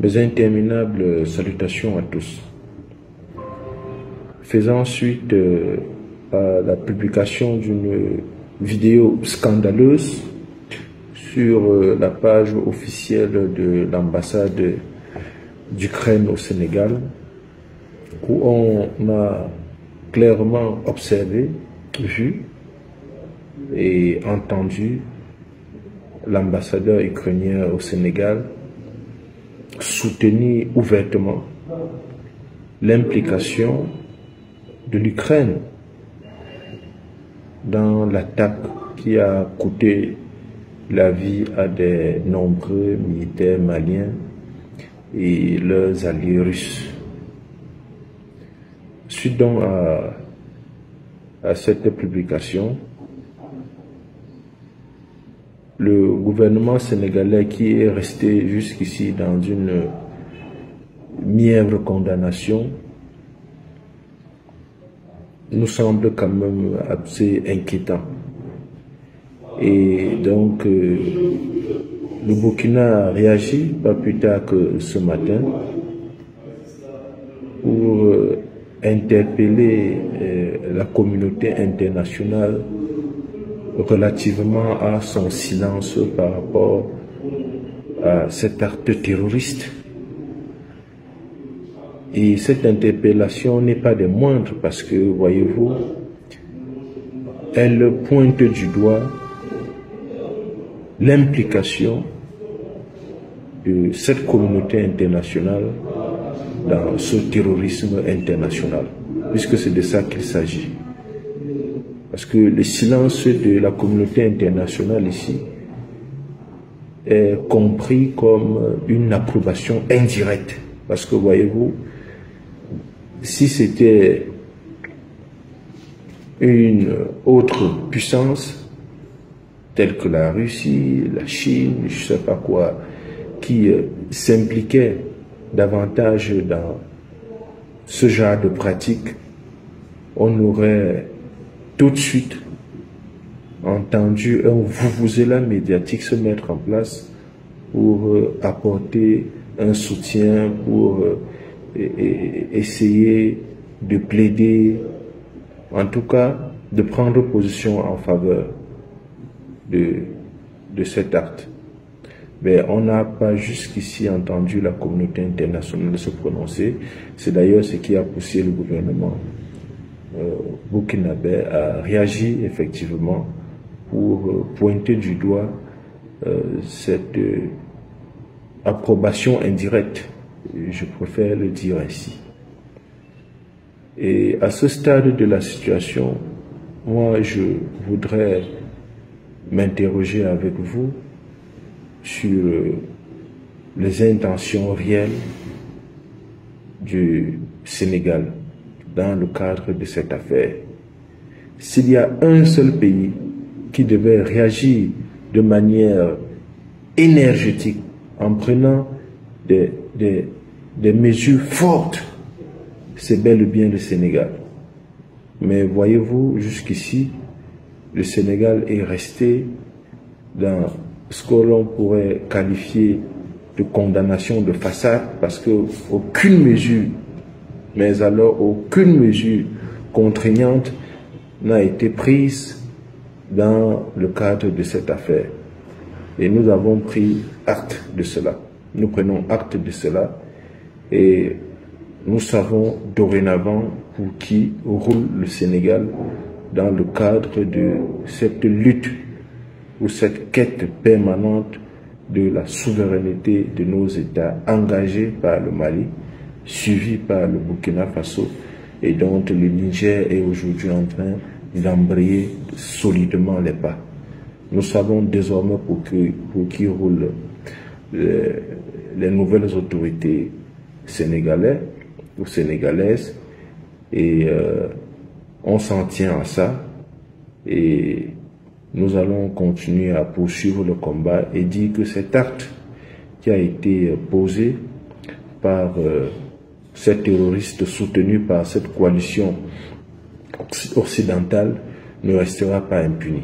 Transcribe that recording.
Mes interminables salutations à tous. Faisant suite à la publication d'une vidéo scandaleuse sur la page officielle de l'ambassade d'Ukraine au Sénégal, où on a clairement observé, vu et entendu l'ambassadeur ukrainien au Sénégal soutenir ouvertement l'implication de l'Ukraine dans l'attaque qui a coûté la vie à de nombreux militaires maliens et leurs alliés russes. Suite donc à cette publication, le gouvernement sénégalais, qui est resté jusqu'ici dans une mièvre condamnation, nous semble quand même assez inquiétant. Et donc, le Burkina a réagi pas plus tard que ce matin pour interpeller la communauté internationale relativement à son silence par rapport à cet acte terroriste. Et cette interpellation n'est pas des moindres parce que, voyez-vous, elle pointe du doigt l'implication de cette communauté internationale dans ce terrorisme international, puisque c'est de ça qu'il s'agit. Parce que le silence de la communauté internationale ici est compris comme une approbation indirecte. Parce que, voyez-vous, si c'était une autre puissance, telle que la Russie, la Chine, je ne sais pas quoi, qui s'impliquait davantage dans ce genre de pratique, on aurait tout de suite entendu un vuvuzela médiatique se mettre en place pour apporter un soutien, pour essayer de plaider, en tout cas de prendre position en faveur de cet acte. Mais on n'a pas jusqu'ici entendu la communauté internationale se prononcer. C'est d'ailleurs ce qui a poussé le gouvernement burkinabé a réagi effectivement pour pointer du doigt cette approbation indirecte, je préfère le dire ainsi. Et à ce stade de la situation, moi je voudrais m'interroger avec vous sur les intentions réelles du Sénégal dans le cadre de cette affaire. S'il y a un seul pays qui devait réagir de manière énergétique en prenant des mesures fortes, c'est bel et bien le Sénégal. Mais voyez-vous, jusqu'ici, le Sénégal est resté dans ce que l'on pourrait qualifier de condamnation de façade, parce qu'aucune mesure, mais alors aucune mesure contraignante n'a été prise dans le cadre de cette affaire. Et nous avons pris acte de cela. Nous prenons acte de cela et nous savons dorénavant pour qui roule le Sénégal dans le cadre de cette lutte ou cette quête permanente de la souveraineté de nos États engagés par le Mali, suivi par le Burkina Faso, et dont le Niger est aujourd'hui en train d'embrayer solidement les pas. Nous savons désormais pour qui roulent les nouvelles autorités sénégalaises ou sénégalaises, et on s'en tient à ça, et nous allons continuer à poursuivre le combat et dire que cet acte qui a été posé par ces terroristes soutenus par cette coalition occidentale ne restera pas impuni.